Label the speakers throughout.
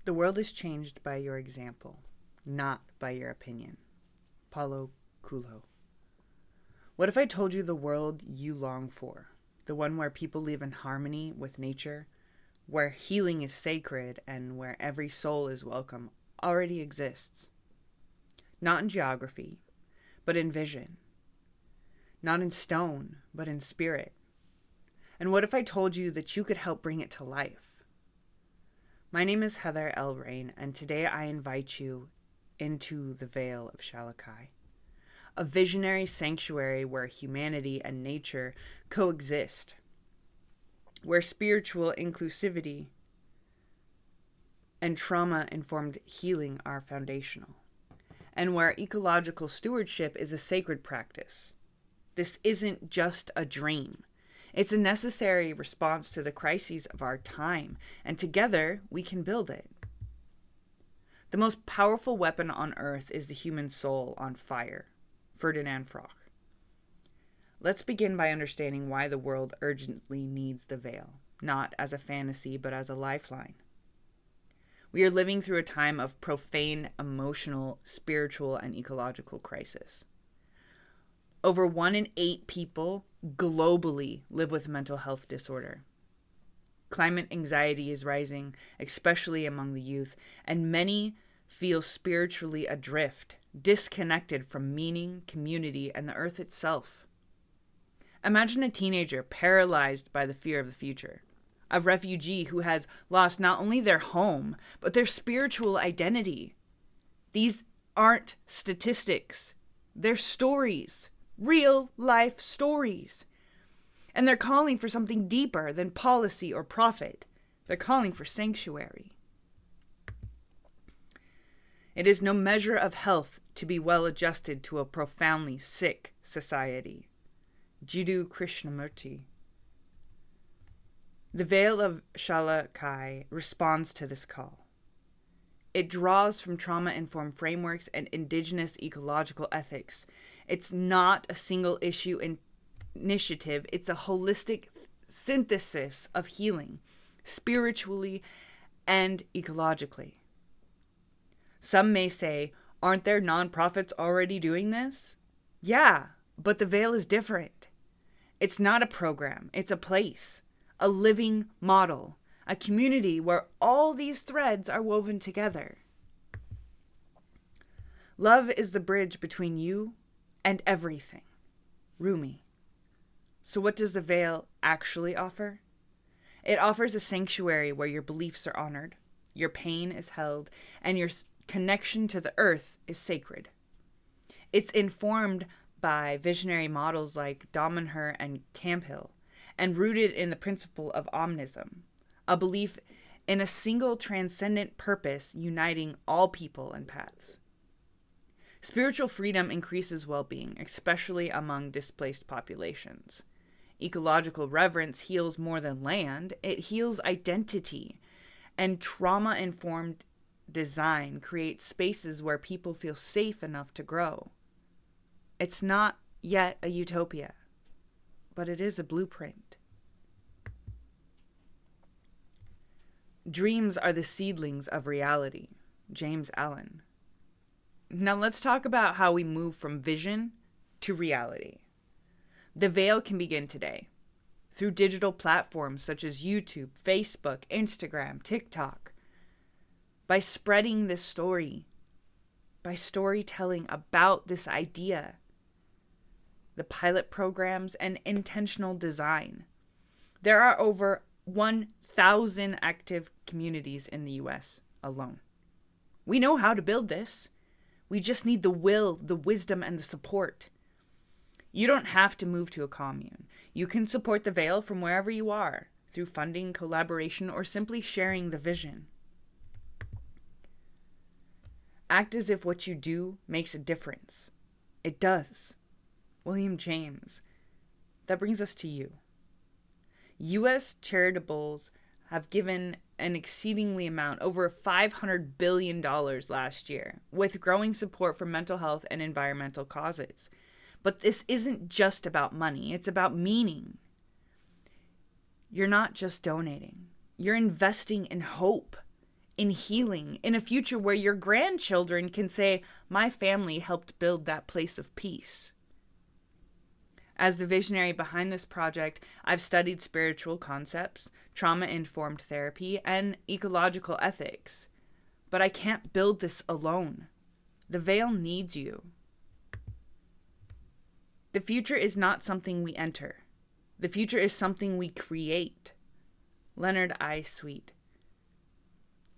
Speaker 1: The world is changed by your example, not by your opinion. Paulo Coelho. What if I told you the world you long for, the one where people live in harmony with nature, where healing is sacred and where every soul is welcome, already exists? Not in geography, but in vision. Not in stone, but in spirit. And what if I told you that you could help bring it to life? My name is Heather L. Rain, and today I invite you into the Vale of Shala, a visionary sanctuary where humanity and nature coexist, where spiritual inclusivity and trauma-informed healing are foundational, and where ecological stewardship is a sacred practice. This isn't just a dream. It's a necessary response to the crises of our time, and together we can build it. The most powerful weapon on earth is the human soul on fire. Ferdinand Froch. Let's begin by understanding why the world urgently needs the veil, not as a fantasy, but as a lifeline. We are living through a time of profane, emotional, spiritual, and ecological crisis. Over 1 in 8 people globally live with mental health disorder. Climate anxiety is rising, especially among the youth, and many feel spiritually adrift, disconnected from meaning, community, and the earth itself. Imagine a teenager paralyzed by the fear of the future, a refugee who has lost not only their home, but their spiritual identity. These aren't statistics, they're stories. Real life stories. And they're calling for something deeper than policy or profit. They're calling for sanctuary. It is no measure of health to be well adjusted to a profoundly sick society. Jiddu Krishnamurti. The Vale of Shala responds to this call. It draws from trauma-informed frameworks and indigenous ecological ethics. It's not a single issue initiative. It's a holistic synthesis of healing, spiritually and ecologically. Some may say, aren't there nonprofits already doing this? Yeah, but the Vale is different. It's not a program. It's a place, a living model, a community where all these threads are woven together. Love is the bridge between you and everything. Rumi. So what does the Vale actually offer? It offers a sanctuary where your beliefs are honored, your pain is held, and your connection to the earth is sacred. It's informed by visionary models like Damanhur and Camphill, and rooted in the principle of omnism, a belief in a single transcendent purpose uniting all people and paths. Spiritual freedom increases well-being, especially among displaced populations. Ecological reverence heals more than land. It heals identity. And trauma-informed design creates spaces where people feel safe enough to grow. It's not yet a utopia, but it is a blueprint. Dreams are the seedlings of reality. James Allen. Now let's talk about how we move from vision to reality. The Vale can begin today through digital platforms such as YouTube, Facebook, Instagram, TikTok. By spreading this story, by storytelling about this idea, the pilot programs and intentional design. There are over 1,000 active communities in the US alone. We know how to build this. We just need the will, the wisdom, and the support. You don't have to move to a commune. You can support the Vale from wherever you are, through funding, collaboration, or simply sharing the vision. Act as if what you do makes a difference. It does. William James. That brings us to you. U.S. charitables have given an exceedingly amount, over $500 billion last year, with growing support for mental health and environmental causes. But this isn't just about money, it's about meaning. You're not just donating, you're investing in hope. in healing, in a future where your grandchildren can say, my family helped build that place of peace. As the visionary behind this project, I've studied spiritual concepts, trauma-informed therapy, and ecological ethics. But I can't build this alone. The Vale needs you. The future is not something we enter. The future is something we create. Leonard I. Sweet.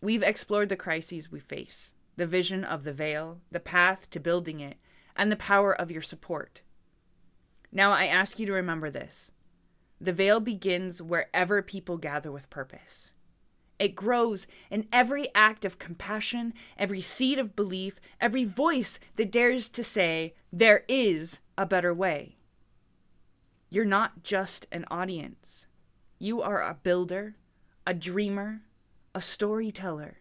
Speaker 1: We've explored the crises we face, the vision of the Vale, the path to building it, and the power of your support. Now I ask you to remember this. The Vale begins wherever people gather with purpose. It grows in every act of compassion, every seed of belief, every voice that dares to say, there is a better way. You're not just an audience. You are a builder, a dreamer, a storyteller,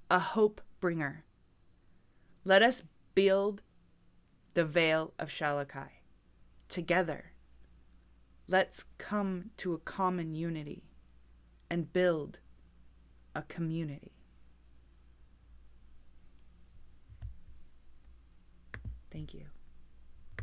Speaker 1: a hope bringer. Let us build the Vale of Shala together. Let's come to a common unity and build a community. Thank you.